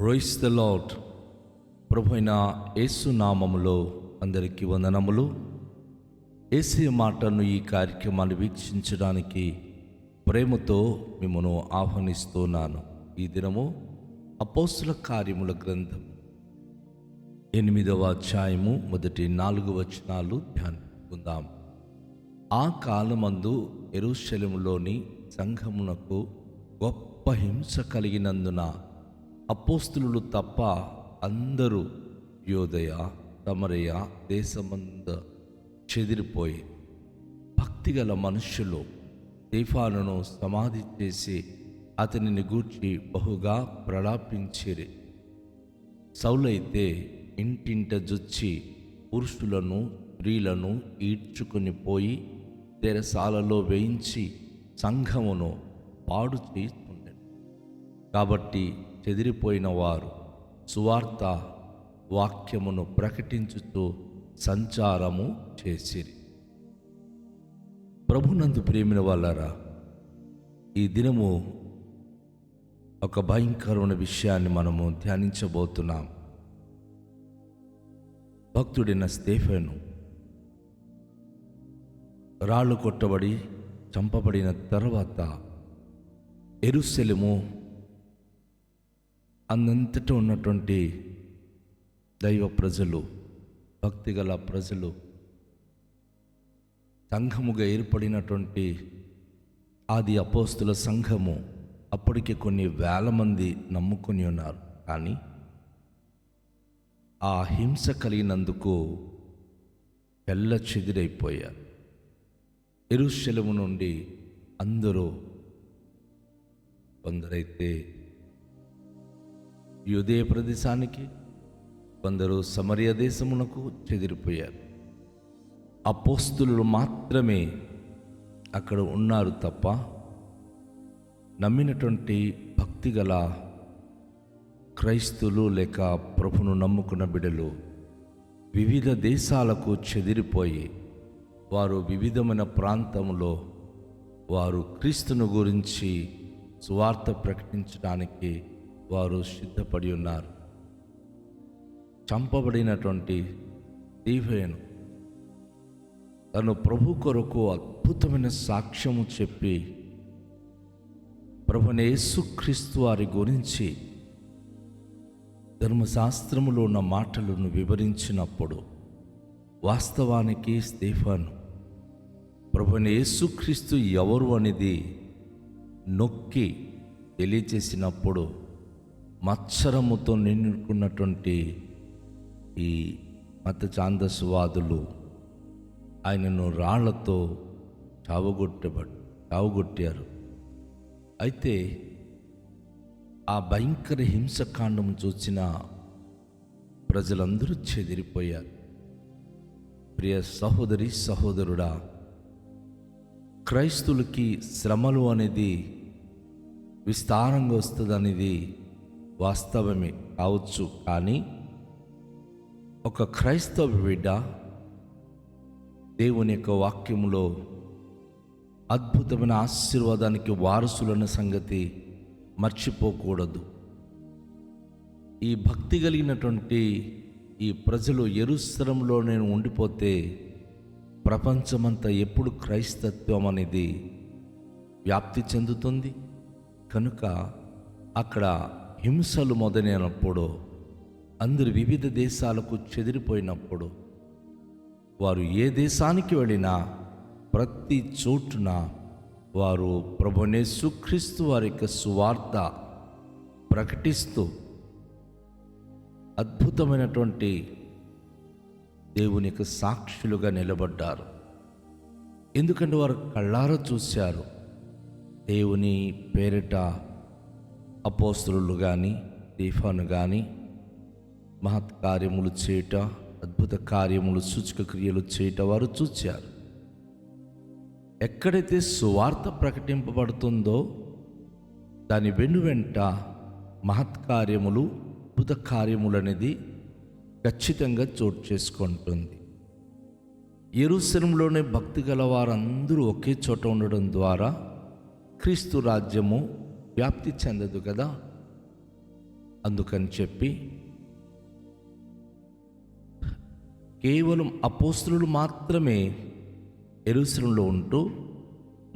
Praise the lord. ప్రభు అయిన యేసు నామములో అందరికీ వందనములు. యేసు మాటను ఈ కార్యక్రమాన్ని వీక్షించడానికి ప్రేమతో మిమ్మను ఆహ్వానిస్తున్నాను. ఈ దినము అపోస్తుల కార్యముల గ్రంథం 8వ అధ్యాయము మొదటి 4 వచనాలు ధ్యానించుకుందాం. ఆ కాలమందు యెరూషలేములోని సంఘమునకు గొప్ప హింస కలిగినందున అపోస్తులు తప్ప అందరూ యోదయ సమరయ దేశమంద చెదిరిపోయి భక్తిగల మనుష్యులు స్తెఫానును సమాధి చేసి అతనిని గూర్చి బహుగా ప్రలాపించిరి. సౌలైతే ఇంటింట జొచ్చి పురుషులను స్త్రీలను ఈడ్చుకుని పోయి తెరసాలలో వేయించి సంఘమును పాడు చేస్తుండెను. కాబట్టి చెదిరిపోయిన వారు సువార్త వాక్యమును ప్రకటించుతూ సంచారము చేసిరి. ప్రభునందు ప్రేమిన వాళ్ళారా, ఈ దినము ఒక భయంకరమైన విషయాన్ని మనము ధ్యానించబోతున్నాం. భక్తుడైన స్తెఫాను రాళ్ళు కొట్టబడి చంపబడిన తర్వాత యెరూషలేము అందంతటా ఉన్నటువంటి దైవ ప్రజలు, భక్తిగల ప్రజలు సంఘముగా ఏర్పడినటువంటి ఆది అపోస్తుల సంఘము అప్పటికే కొన్ని వేల మంది నమ్ముకొని ఉన్నారు. కానీ ఆ హింస కలిగినందుకు చెదిరైపోయారు. యెరూషలేము నుండి అందరూ, కొందరైతే యూదేయ ప్రదేశానికి, కొందరు సమరయ దేశమునకు చెదిరిపోయారు. అపోస్తులు మాత్రమే అక్కడ ఉన్నారు తప్ప నమ్మినటువంటి భక్తిగల క్రైస్తువులు లేక ప్రభును నమ్ముకున్న బిడ్డలు వివిధ దేశాలకు చెదిరిపోయి వారు వివిధమైన ప్రాంతంలో వారు క్రీస్తును గురించి సువార్త ప్రకటించడానికి వారు సిద్ధపడి ఉన్నారు. చంపబడినటువంటి స్తెఫాను తను ప్రభు కొరకు అద్భుతమైన సాక్ష్యము చెప్పి ప్రభువైన యేసుక్రీస్తు వారి గురించి ధర్మశాస్త్రములో ఉన్న మాటలను వివరించినప్పుడు వాస్తవానికి స్తెఫాను ప్రభువైన యేసుక్రీస్తు ఎవరు అనేది నొక్కి తెలియచేసినప్పుడు మత్సరముతో నిండుకున్నటువంటి ఈ మత ఛాందస్వాదులు ఆయనను రాళ్లతో చావుగొట్టారు. అయితే ఆ భయంకర హింసకాండం చూసిన ప్రజలందరూ చెదిరిపోయారు. ప్రియ సహోదరి సహోదరుడా, క్రైస్తువులకి శ్రమలు అనేది విస్తారంగా వస్తుందనేది వాస్తవమే కావచ్చు. కానీ ఒక క్రైస్తవ బిడ్డ దేవుని యొక్క వాక్యములో అద్భుతమైన ఆశీర్వాదానికి వారసులన్న సంగతి మర్చిపోకూడదు. ఈ భక్తి కలిగినటువంటి ఈ ప్రజలు యెరూషలేములో నేను ఉండిపోతే ప్రపంచమంతా ఎప్పుడు క్రైస్తత్వం అనేది వ్యాప్తి చెందుతుంది. కనుక అక్కడ హింసలు మొదలైనప్పుడు అందరు వివిధ దేశాలకు చెదిరిపోయినప్పుడు వారు ఏ దేశానికి వెళ్ళినా ప్రతి చోటున వారు ప్రభువైన యేసుక్రీస్తు వారి యొక్క సువార్త ప్రకటిస్తూ అద్భుతమైనటువంటి దేవుని యొక్క సాక్షులుగా నిలబడ్డారు. ఎందుకంటే వారు కళ్ళారా చూశారు. దేవుని పేరిట అపోస్తలులు కానీ స్తెఫాను కానీ మహత్ కార్యములు చేయట, అద్భుత కార్యములు, సూచక క్రియలు చేయట వారు చూచారు. ఎక్కడైతే సువార్త ప్రకటింపబడుతుందో దాని వెనువెంట మహత్కార్యములు, అద్భుత కార్యములు అనేది ఖచ్చితంగా చోటు చేసుకుంటుంది. యెరూషలేములోనే భక్తి గల వారందరూ ఒకే చోట ఉండడం ద్వారా క్రీస్తు రాజ్యము వ్యాప్తి చెందదు కదా. అందుకని చెప్పి కేవలం అపోస్తలులు మాత్రమే యెరూషలేములో ఉంటూ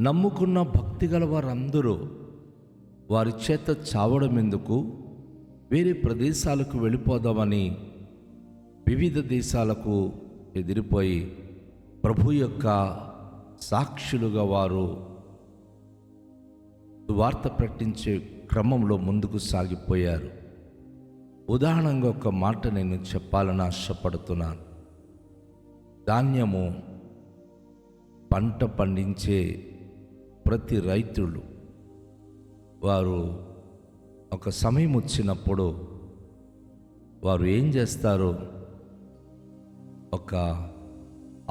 నమ్ముకున్న భక్తి గల వారందరూ వారి చేత చావడం ఎందుకు, వేరే ప్రదేశాలకు వెళ్ళిపోదామని వివిధ దేశాలకు ఎదిరిపోయి ప్రభు యొక్క సాక్షులుగా వారు వార్త ప్రకటించే క్రమంలో ముందుకు సాగిపోయారు. ఉదాహరణగా ఒక మాట నేను చెప్పాలని ఆశపడుతున్నాను. ధాన్యము పంట పండించే ప్రతి రైతులు వారు ఒక సమయం వచ్చినప్పుడు వారు ఏం చేస్తారు, ఒక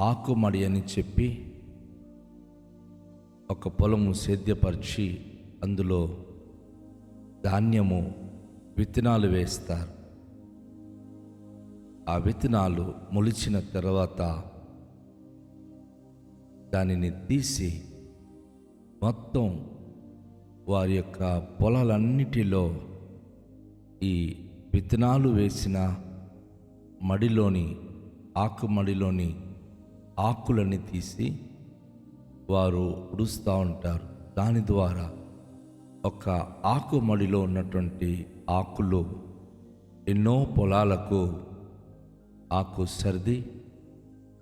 ఆకుమడి అని చెప్పి ఒక పొలము సేద్యపరిచి అందులో ధాన్యము విత్తనాలు వేస్తారు. ఆ విత్తనాలు మొలిచిన తర్వాత దానిని తీసి మొత్తం వారి యొక్క పొలాలన్నిటిలో ఈ విత్తనాలు వేసిన మడిలోని ఆకుమడిలోని ఆకులని తీసి వారు ఉడుస్తూ ఉంటారు. దాని ద్వారా ఒక ఆకుమడిలో ఉన్నటువంటి ఆకులు ఎన్నో పొలాలకు ఆకు సర్ది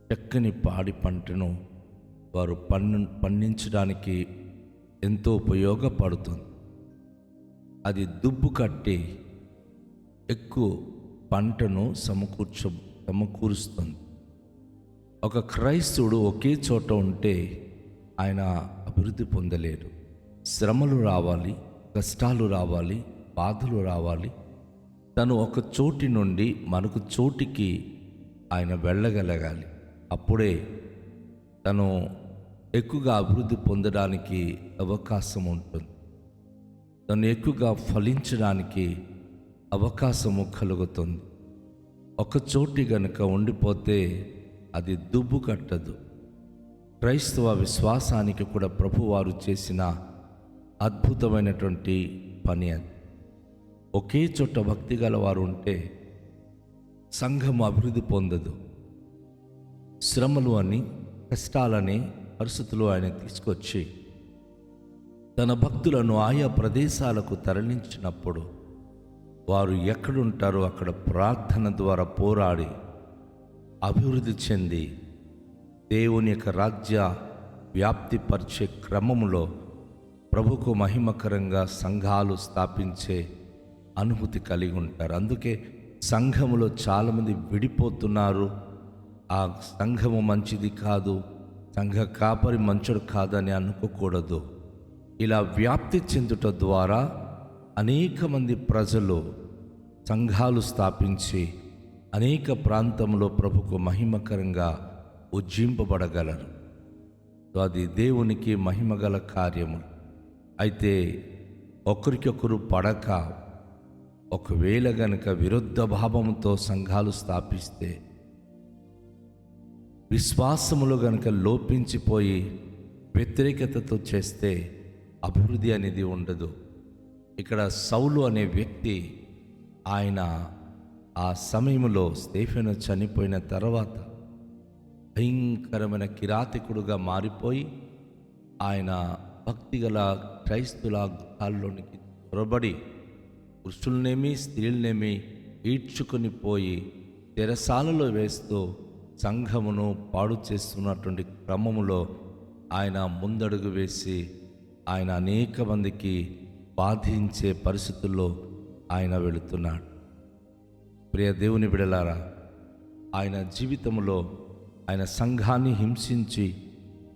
చక్కని పాడి పంటను వారు పండించడానికి ఎంతో ఉపయోగపడుతుంది. అది దుబ్బు కట్టి ఎక్కువ పంటను సమకూరుస్తుంది. ఒక క్రైస్తవుడు ఒకే చోట ఉంటే ఆయన అభివృద్ధి పొందలేడు. శ్రమలు రావాలి, కష్టాలు రావాలి, బాధలు రావాలి. తను ఒక చోటి నుండి మరొక చోటికి ఆయన వెళ్ళగలగాలి. అప్పుడే తను ఎక్కువగా అభివృద్ధి పొందడానికి అవకాశం ఉంటుంది. తను ఎక్కువగా ఫలించడానికి అవకాశము కలుగుతుంది. ఒక చోటి గనుక ఉండిపోతే అది దుబ్బు కట్టదు. క్రైస్తవ విశ్వాసానికి కూడా ప్రభువారు చేసిన అద్భుతమైనటువంటి పని అది. ఒకే చోట భక్తి గల వారు ఉంటే సంఘం అభివృద్ధి పొందదు. శ్రమలు అని, కష్టాలని పరిస్థితులు ఆయన తీసుకొచ్చి తన భక్తులను ఆయా ప్రదేశాలకు తరలించినప్పుడు వారు ఎక్కడుంటారో అక్కడ ప్రార్థన ద్వారా పోరాడి అభివృద్ధి చెంది దేవుని యొక్క రాజ్య వ్యాప్తి పరిచే క్రమంలో ప్రభుకు మహిమకరంగా సంఘాలు స్థాపించే అనుభూతి కలిగి ఉంటారు. అందుకే సంఘములో చాలామంది విడిపోతున్నారు. ఆ సంఘము మంచిది కాదు, సంఘ కాపరి మంచుడు కాదని అనుకోకూడదు. ఇలా వ్యాప్తి చెందుట ద్వారా అనేక మంది ప్రజలు సంఘాలు స్థాపించి అనేక ప్రాంతంలో ప్రభుకు మహిమకరంగా ఉజ్జింపబడగలరు. అది దేవునికి మహిమగల కార్యము. అయితే ఒకరికొకరు పడక ఒకవేళ గనుక విరుద్ధ భావంతో సంఘాలు స్థాపిస్తే, విశ్వాసములు గనుక లోపించిపోయి వ్యతిరేకతతో చేస్తే అభివృద్ధి అనేది ఉండదు. ఇక్కడ సౌలు అనే వ్యక్తి ఆయన ఆ సమయంలో స్టెఫెను చనిపోయిన తర్వాత భయంకరమైన కిరాతకుడుగా మారిపోయి ఆయన భక్తిగల క్రైస్తుల కాల్లోనికి చొరబడి పురుషులనేమి స్త్రీలనేమి ఈడ్చుకొని పోయి చెరసాలలో వేస్తూ సంఘమును పాడు చేస్తున్నటువంటి క్రమములో ఆయన ముందడుగు వేసి ఆయన అనేక మందికి బాధించే పరిస్థితుల్లో ఆయన వెళుతున్నాడు. ప్రియ దేవుని బిడలారా, ఆయన జీవితంలో ఆయన సంఘాన్ని హింసించి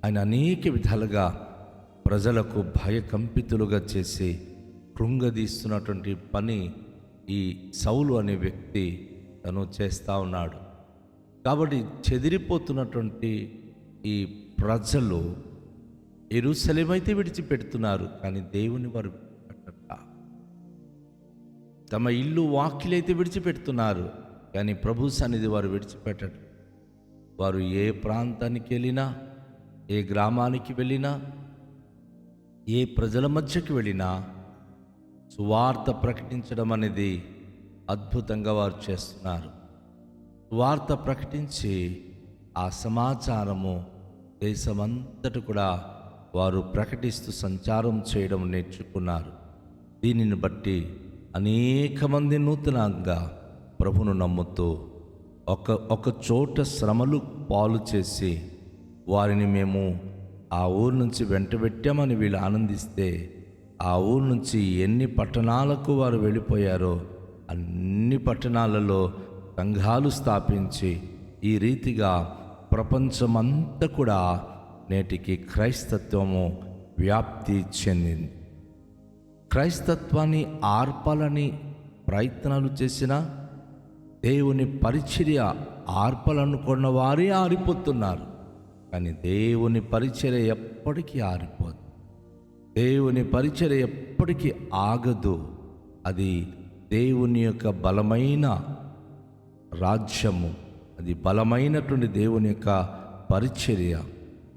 ఆయన అనేక విధాలుగా ప్రజలకు భయకంపితులుగా చేసి కృంగదీస్తున్నటువంటి పని ఈ సౌలు అనే వ్యక్తి తను చేస్తూ ఉన్నాడు. కాబట్టి చెదిరిపోతున్నటువంటి ఈ ప్రజలు యెరూషలేమైతే విడిచిపెడుతున్నారు, కానీ దేవుని వారు విడిచిపెట్టట. తమ ఇల్లు వాకిలైతే విడిచిపెడుతున్నారు, కానీ ప్రభు సన్నిధి వారు విడిచిపెట్టట. వారు ఏ ప్రాంతానికి వెళ్ళినా, ఏ గ్రామానికి వెళ్ళినా, ఏ ప్రజల మధ్యకి వెళ్ళినా సువార్త ప్రకటించడం అనేది అద్భుతంగా వారు చేస్తున్నారు. వార్త ప్రకటించి ఆ సమాచారము దేశమంతట కూడా వారు ప్రకటిస్తూ సంచారం చేయడం నేర్చుకున్నారు. దీనిని బట్టి అనేక మంది నూతనంగా ప్రభును నమ్ముతూ ఒక చోట శ్రమలు పాలు చేసి వారిని మేము ఆ ఊరు నుంచి వెంటబెట్టామని వీళ్ళు ఆనందిస్తే, ఆ ఊరు నుంచి ఎన్ని పట్టణాలకు వారు వెళ్ళిపోయారో అన్ని పట్టణాలలో సంఘాలు స్థాపించి ఈ రీతిగా ప్రపంచమంతా కూడా నేటికి క్రైస్తత్వము వ్యాప్తి చెందింది. క్రైస్తత్వాన్ని ఆర్పాలని ప్రయత్నాలు చేసిన దేవుని పరిచర్య ఆర్పాలనుకున్న వారే ఆరిపోతున్నారు. కానీ దేవుని పరిచర్య ఎప్పటికీ ఆరిపోదు. దేవుని పరిచర్య ఎప్పటికీ ఆగదు. అది దేవుని యొక్క బలమైన రాజ్యము, అది బలమైనటువంటి దేవుని యొక్క పరిచర్య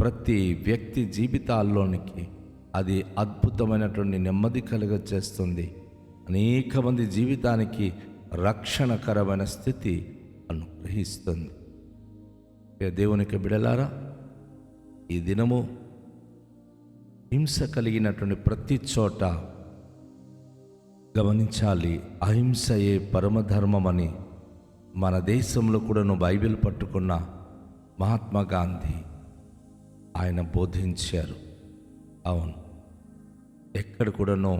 ప్రతి వ్యక్తి జీవితాల్లోనికి అది అద్భుతమైనటువంటి నెమ్మది కలుగ చేస్తుంది. అనేక మంది జీవితానికి రక్షణకరమైన స్థితి అనుగ్రహిస్తుంది. దేవునికి బిడలారా, ఈ దినము హింస కలిగినటువంటి ప్రతి చోట గమనించాలి, అహింసయే పరమధర్మమని మన దేశంలో కూడాను బైబిల్ పట్టుకున్న మహాత్మా గాంధీ ఆయన బోధించారు. అవును, ఎక్కడ కూడాను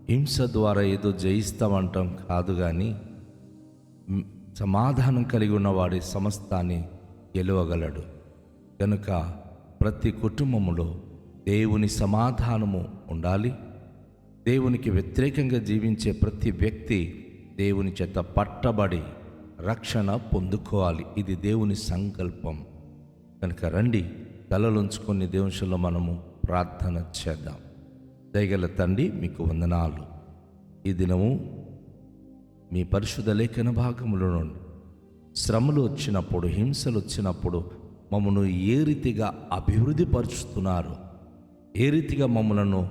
హింస ద్వారా ఏదో జయిస్తామంటాం కాదు, కానీ సమాధానం కలిగి ఉన్నవాడి సమస్తాన్ని గెలవగలడు. కనుక ప్రతి కుటుంబములో దేవుని సమాధానము ఉండాలి. దేవునికి వ్యతిరేకంగా జీవించే ప్రతి వ్యక్తి దేవుని చేత పట్టబడి రక్షణ పొందుకోవాలి. ఇది దేవుని సంకల్పం. కనుక రండి, తలలుంచుకొని దేవునిలో మనము ప్రార్థన చేద్దాం. దయగల తండ్రి, మీకు వందనాలు. ఈ దినము మీ పరిశుద్ధ లేఖన భాగములో నుండి శ్రమలు వచ్చినప్పుడు, హింసలు వచ్చినప్పుడు మమ్మను ఏ రీతిగా అభివృద్ధి పరుచుతున్నారు, ఏ రీతిగా మమ్మలను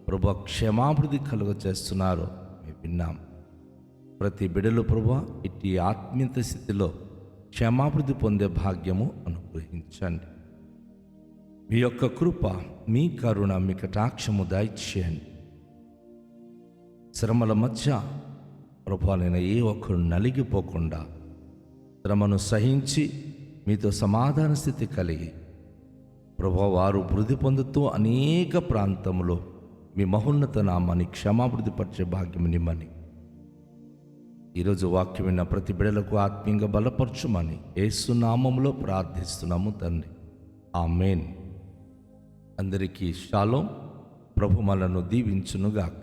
ప్రభు క్షేమాభివృద్ధి కలుగ చేస్తున్నారో మేము విన్నాం. ప్రతి బిడలు ప్రభు ఇట్టి ఆత్మీయత స్థితిలో క్షేమాభివృద్ధి పొందే భాగ్యము అనుగ్రహించండి. మీ యొక్క కృప, మీ కరుణ, మీ కటాక్షము దయచేయండి. శ్రమల మధ్య ప్రభు నేను ఏ ఒక్కరు నలిగిపోకుండా శ్రమను సహించి మీతో సమాధాన స్థితి కలిగి ప్రభు వారు వృద్ధి పొందుతూ అనేక ప్రాంతంలో మీ మహోన్నత నామాన్ని క్షమాభివృద్ధి పరిచే భాగ్యం నిమ్మని ఈరోజు వాక్యం విన్న ప్రతి బిడలకు ఆత్మీయంగా బలపరచుమని యేసు నామములో ప్రార్థిస్తున్నాము తండ్రి. ఆమేన్. అందరికీ షాలోం. ప్రభు మనలను దీవించునుగాక.